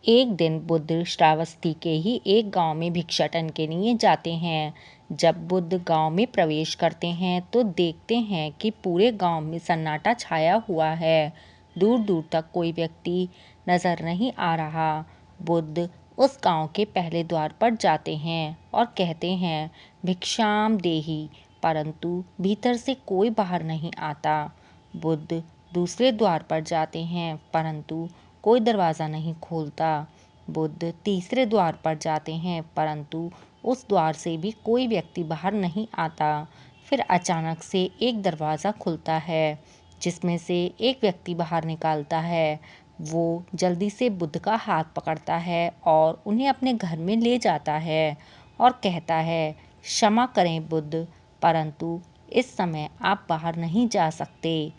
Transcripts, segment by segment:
एक दिन बुद्ध श्रावस्ती के ही एक गांव में भिक्षाटन के लिए जाते हैं। जब बुद्ध गांव में प्रवेश करते हैं तो देखते हैं कि पूरे गांव में सन्नाटा छाया हुआ है। दूर दूर तक कोई व्यक्ति नजर नहीं आ रहा। बुद्ध उस गांव के पहले द्वार पर जाते हैं और कहते हैं, भिक्षाम देहि, परंतु भीतर से कोई बाहर नहीं आता। बुद्ध दूसरे द्वार पर जाते हैं परंतु कोई दरवाज़ा नहीं खोलता। बुद्ध तीसरे द्वार पर जाते हैं परंतु उस द्वार से भी कोई व्यक्ति बाहर नहीं आता। फिर अचानक से एक दरवाज़ा खुलता है जिसमें से एक व्यक्ति बाहर निकलता है। वो जल्दी से बुद्ध का हाथ पकड़ता है और उन्हें अपने घर में ले जाता है और कहता है, क्षमा करें बुद्ध, परंतु इस समय आप बाहर नहीं जा सकते।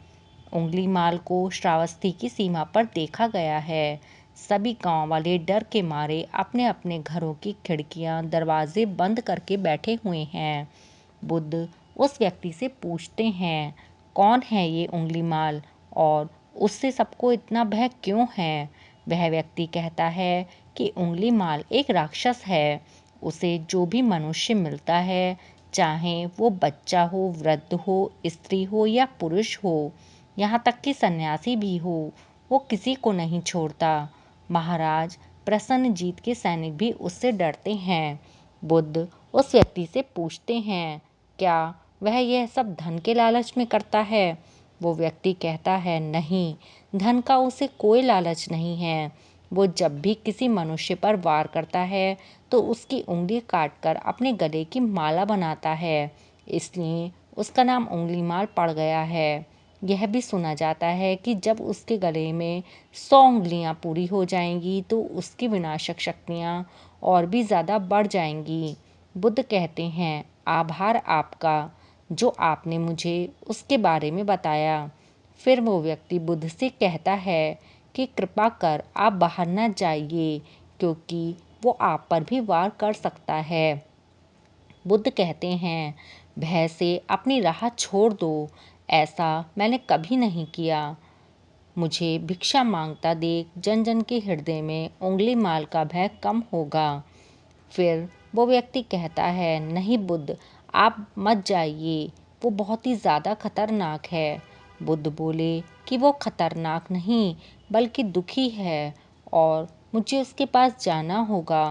उंगलीमाल को श्रावस्ती की सीमा पर देखा गया है। सभी गांव वाले डर के मारे अपने अपने घरों की खिड़कियां दरवाजे बंद करके बैठे हुए हैं। बुद्ध उस व्यक्ति से पूछते हैं, कौन है ये उंगलीमाल और उससे सबको इतना भय क्यों है। वह व्यक्ति कहता है कि उंगलीमाल एक राक्षस है। उसे जो भी मनुष्य मिलता है, चाहे वो बच्चा हो, वृद्ध हो, स्त्री हो या पुरुष हो, यहाँ तक कि सन्यासी भी हो, वो किसी को नहीं छोड़ता। महाराज प्रसन्नजीत के सैनिक भी उससे डरते हैं। बुद्ध उस व्यक्ति से पूछते हैं, क्या वह यह सब धन के लालच में करता है। वो व्यक्ति कहता है, नहीं, धन का उसे कोई लालच नहीं है। वो जब भी किसी मनुष्य पर वार करता है तो उसकी उंगली काटकर अपने गले की माला बनाता है, इसलिए उसका नाम उंगलीमाल पड़ गया है। यह भी सुना जाता है कि जब उसके गले में 100 उंगलियां पूरी हो जाएंगी तो उसकी विनाशक शक्तियां और भी ज़्यादा बढ़ जाएंगी। बुद्ध कहते हैं, आभार आपका, जो आपने मुझे उसके बारे में बताया। फिर वो व्यक्ति बुद्ध से कहता है कि कृपा कर आप बाहर न जाइए, क्योंकि वो आप पर भी वार कर सकता है। बुद्ध कहते हैं, भय से अपनी राह छोड़ दो, ऐसा मैंने कभी नहीं किया। मुझे भिक्षा मांगता देख जन जन के हृदय में उंगलीमाल का भय कम होगा। फिर वो व्यक्ति कहता है, नहीं बुद्ध, आप मत जाइए, वो बहुत ही ज़्यादा खतरनाक है। बुद्ध बोले कि वो खतरनाक नहीं बल्कि दुखी है और मुझे उसके पास जाना होगा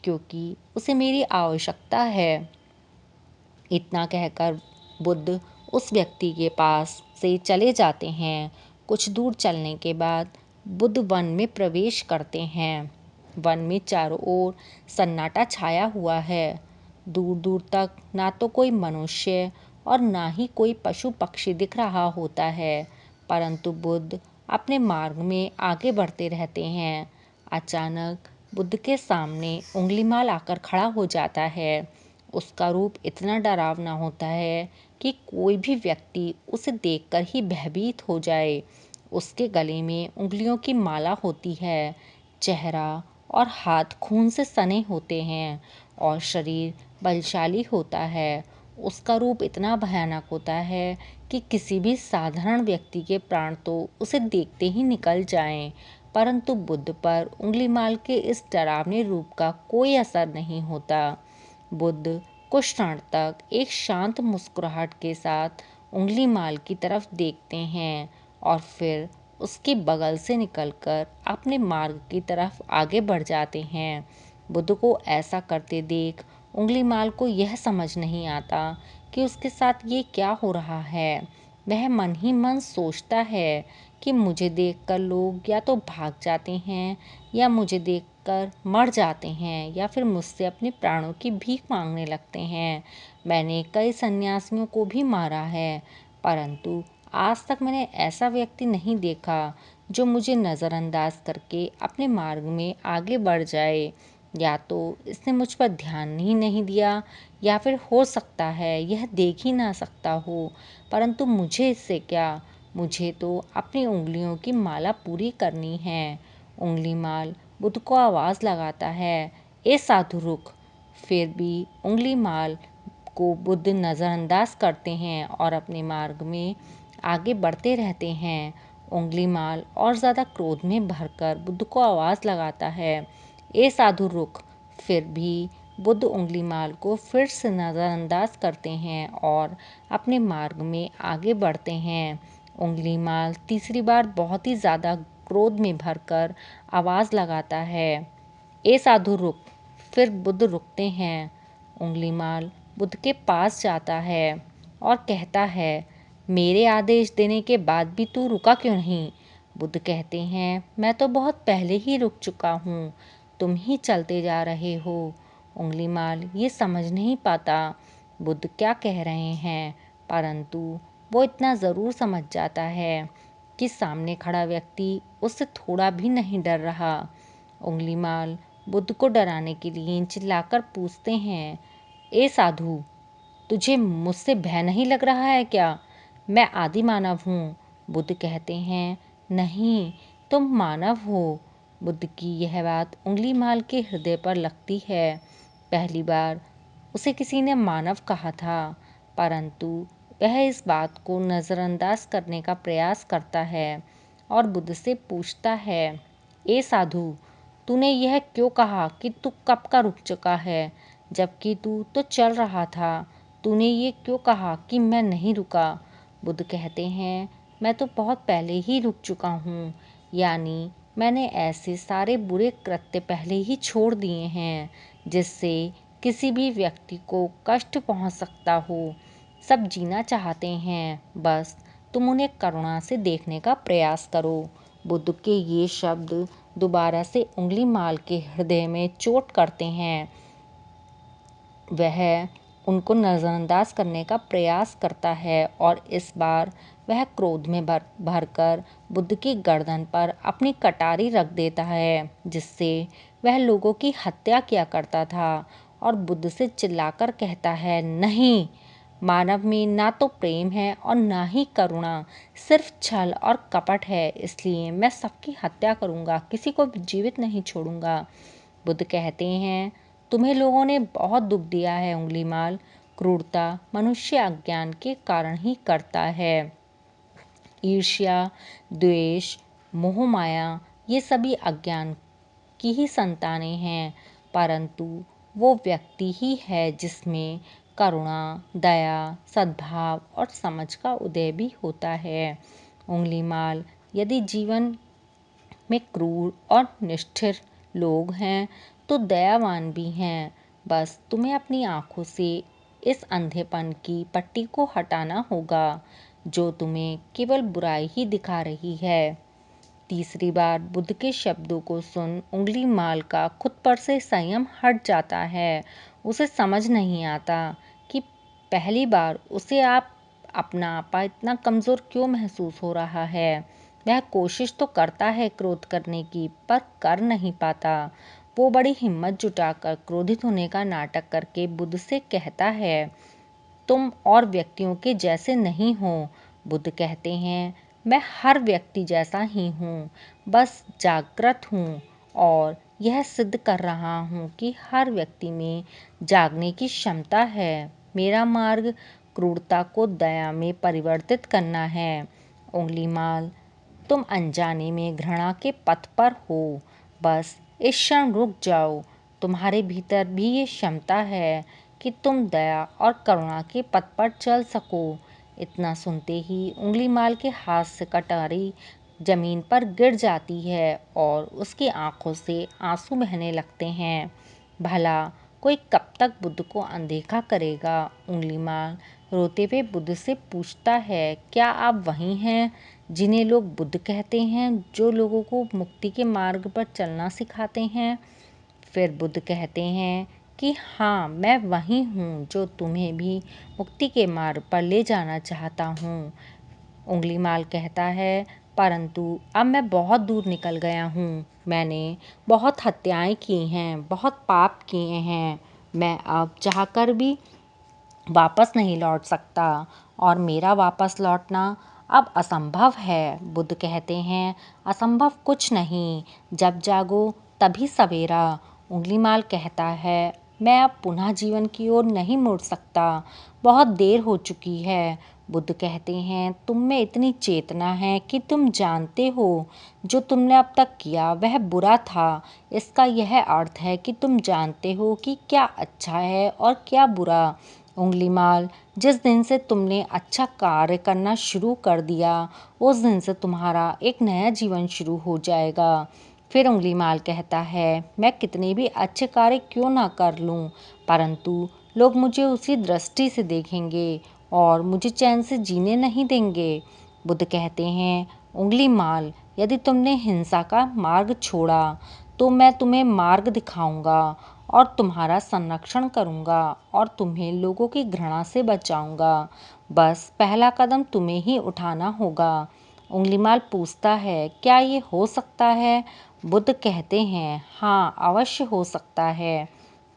क्योंकि उसे मेरी आवश्यकता है। इतना कहकर बुद्ध उस व्यक्ति के पास से चले जाते हैं। कुछ दूर चलने के बाद बुद्ध वन में प्रवेश करते हैं। वन में चारों ओर सन्नाटा छाया हुआ है। दूर दूर तक ना तो कोई मनुष्य और ना ही कोई पशु पक्षी दिख रहा होता है, परंतु बुद्ध अपने मार्ग में आगे बढ़ते रहते हैं। अचानक बुद्ध के सामने उंगलीमाल आकर खड़ा हो जाता है। उसका रूप इतना डरावना होता है कि कोई भी व्यक्ति उसे देखकर ही भयभीत हो जाए। उसके गले में उंगलियों की माला होती है, चेहरा और हाथ खून से सने होते हैं और शरीर बलशाली होता है। उसका रूप इतना भयानक होता है कि किसी भी साधारण व्यक्ति के प्राण तो उसे देखते ही निकल जाएं, परंतु बुद्ध पर उंगलीमाल के इस डरावने रूप का कोई असर नहीं होता। बुद्ध कुछ क्षण तक एक शांत मुस्कुराहट के साथ उंगलीमाल की तरफ देखते हैं और फिर उसके बगल से निकलकर अपने मार्ग की तरफ आगे बढ़ जाते हैं। बुद्ध को ऐसा करते देख उंगलीमाल को यह समझ नहीं आता कि उसके साथ ये क्या हो रहा है। वह मन ही मन सोचता है कि मुझे देखकर लोग या तो भाग जाते हैं या मुझे देखकर मर जाते हैं या फिर मुझसे अपने प्राणों की भीख मांगने लगते हैं। मैंने कई सन्यासियों को भी मारा है, परंतु आज तक मैंने ऐसा व्यक्ति नहीं देखा जो मुझे नज़रअंदाज करके अपने मार्ग में आगे बढ़ जाए। या तो इसने मुझ पर ध्यान ही नहीं दिया या फिर हो सकता है यह देख ही ना सकता हो, परंतु मुझे इससे क्या, मुझे तो अपनी उंगलियों की माला पूरी करनी है। उंगलीमाल बुद्ध को आवाज़ लगाता है, ए साधु रुक। फिर भी उंगलीमाल को बुद्ध नज़रअंदाज करते हैं और अपने मार्ग में आगे बढ़ते रहते हैं। उंगलीमाल और ज़्यादा क्रोध में भरकर बुद्ध को आवाज़ लगाता है, ए साधु रुक। फिर भी बुद्ध उंगलीमाल को फिर से नज़रअंदाज करते हैं और अपने मार्ग में आगे बढ़ते हैं। उंगलीमाल तीसरी बार बहुत ही ज़्यादा क्रोध में भरकर आवाज़ लगाता है, ए साधु रुक। फिर बुद्ध रुकते हैं। उंगलीमाल बुद्ध के पास जाता है और कहता है, मेरे आदेश देने के बाद भी तू रुका क्यों नहीं? बुद्ध कहते हैं, मैं तो बहुत पहले ही रुक चुका हूँ, तुम ही चलते जा रहे हो। उंगलीमाल ये समझ नहीं पाता बुद्ध क्या कह रहे हैं, परंतु वो इतना ज़रूर समझ जाता है कि सामने खड़ा व्यक्ति उससे थोड़ा भी नहीं डर रहा। उंगलीमाल बुद्ध को डराने के लिए चिल्लाकर पूछते हैं, ए साधु, तुझे मुझसे भय नहीं लग रहा है क्या? मैं आदि मानव हूँ। बुद्ध कहते हैं, नहीं, तुम मानव हो। बुद्ध की यह बात उंगलीमाल के हृदय पर लगती है। पहली बार उसे किसी ने मानव कहा था, परंतु वह इस बात को नज़रअंदाज करने का प्रयास करता है और बुद्ध से पूछता है, ए साधु, तूने यह क्यों कहा कि तू कब का रुक चुका है, जबकि तू तो चल रहा था? तूने ये क्यों कहा कि मैं नहीं रुका? बुद्ध कहते हैं, मैं तो बहुत पहले ही रुक चुका हूँ, यानी मैंने ऐसे सारे बुरे कृत्य पहले ही छोड़ दिए हैं जिससे किसी भी व्यक्ति को कष्ट पहुँच सकता हो। सब जीना चाहते हैं, बस तुम उन्हें करुणा से देखने का प्रयास करो। बुद्ध के ये शब्द दोबारा से उंगलीमाल के हृदय में चोट करते हैं। वह उनको नज़रअंदाज करने का प्रयास करता है और इस बार वह क्रोध में भरकर बुद्ध की गर्दन पर अपनी कटारी रख देता है, जिससे वह लोगों की हत्या किया करता था, और बुद्ध से चिल्लाकर कहता है, नहीं, मानव में ना तो प्रेम है और ना ही करुणा, सिर्फ छल और कपट है, इसलिए मैं सबकी हत्या करूँगा, किसी को भी जीवित नहीं छोड़ूंगा। बुद्ध कहते हैं, तुम्हें लोगों ने बहुत दुख दिया है उंगलीमाल। क्रूरता मनुष्य अज्ञान के कारण ही करता है। ईर्ष्या, द्वेष, मोह माया, ये सभी अज्ञान की ही संतानें हैं, परंतु वो व्यक्ति ही है जिसमें करुणा, दया, सद्भाव और समझ का उदय भी होता है। उंगलीमाल, यदि जीवन में क्रूर और निष्ठुर लोग हैं तो दयावान भी हैं। बस तुम्हें अपनी आंखों से इस अंधेपन की पट्टी को हटाना होगा जो तुम्हें केवल बुराई ही दिखा रही है। तीसरी बार बुद्ध के शब्दों को सुन उंगलीमाल का खुद पर से संयम हट जाता है। उसे समझ नहीं आता कि पहली बार उसे अपना आपा इतना कमज़ोर क्यों महसूस हो रहा है। वह कोशिश तो करता है क्रोध करने की, पर कर नहीं पाता। वो बड़ी हिम्मत जुटाकर क्रोधित होने का नाटक करके बुद्ध से कहता है, तुम और व्यक्तियों के जैसे नहीं हो। बुद्ध कहते हैं, मैं हर व्यक्ति जैसा ही हूँ, बस जागृत हूँ और यह सिद्ध कर रहा हूँ कि हर व्यक्ति में जागने की क्षमता है। मेरा मार्ग क्रूरता को दया में परिवर्तित करना है। उंगलीमाल, तुम अनजाने में घृणा के पथ पर हो, बस इस क्षण रुक जाओ। तुम्हारे भीतर भी ये क्षमता है कि तुम दया और करुणा के पथ पर चल सको। इतना सुनते ही उंगलीमाल के हाथ से कटारी जमीन पर गिर जाती है और उसकी आंखों से आंसू बहने लगते हैं। भला कोई कब तक बुद्ध को अनदेखा करेगा? उंगलीमाल रोते हुए बुद्ध से पूछता है, क्या आप वही हैं जिन्हें लोग बुद्ध कहते हैं, जो लोगों को मुक्ति के मार्ग पर चलना सिखाते हैं? फिर बुद्ध कहते हैं कि हाँ, मैं वही हूँ जो तुम्हें भी मुक्ति के मार्ग पर ले जाना चाहता हूँ। उंगलीमाल कहता है, परंतु अब मैं बहुत दूर निकल गया हूँ। मैंने बहुत हत्याएं की हैं, बहुत पाप किए हैं। मैं अब चाहकर भी वापस नहीं लौट सकता और मेरा वापस लौटना अब असंभव है। बुद्ध कहते हैं, असंभव कुछ नहीं, जब जागो तभी सवेरा। उंगलीमाल कहता है, मैं अब पुनः जीवन की ओर नहीं मुड़ सकता, बहुत देर हो चुकी है। बुद्ध कहते हैं, तुम में इतनी चेतना है कि तुम जानते हो जो तुमने अब तक किया वह बुरा था। इसका यह अर्थ है कि तुम जानते हो कि क्या अच्छा है और क्या बुरा। उंगलीमाल, जिस दिन से तुमने अच्छा कार्य करना शुरू कर दिया उस दिन से तुम्हारा एक नया जीवन शुरू हो जाएगा। फिर उंगलीमाल कहता है, मैं कितने भी अच्छे कार्य क्यों ना कर लूं, परंतु लोग मुझे उसी दृष्टि से देखेंगे और मुझे चैन से जीने नहीं देंगे। बुद्ध कहते हैं, उंगलीमाल, यदि तुमने हिंसा का मार्ग छोड़ा तो मैं तुम्हें मार्ग दिखाऊंगा और तुम्हारा संरक्षण करूंगा और तुम्हें लोगों की घृणा से बचाऊंगा। बस पहला कदम तुम्हें ही उठाना होगा। उंगलीमाल पूछता है, क्या ये हो सकता है? बुद्ध कहते हैं, हाँ, अवश्य हो सकता है।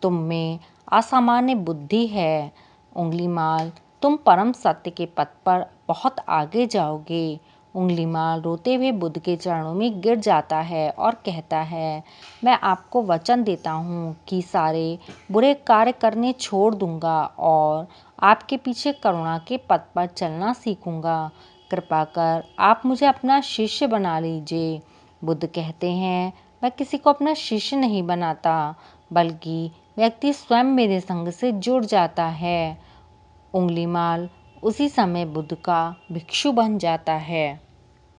तुम में असामान्य बुद्धि है उंगलीमाल, तुम परम सत्य के पथ पर बहुत आगे जाओगे। उंगलीमाल रोते हुए बुद्ध के चरणों में गिर जाता है और कहता है, मैं आपको वचन देता हूँ कि सारे बुरे कार्य करने छोड़ दूंगा और आपके पीछे करुणा के पथ पर चलना सीखूंगा। कृपा कर आप मुझे अपना शिष्य बना लीजिए। बुद्ध कहते हैं, मैं किसी को अपना शिष्य नहीं बनाता, बल्कि व्यक्ति स्वयं मेरे संग से जुड़ जाता है। उंगलीमाल उसी समय बुद्ध का भिक्षु बन जाता है।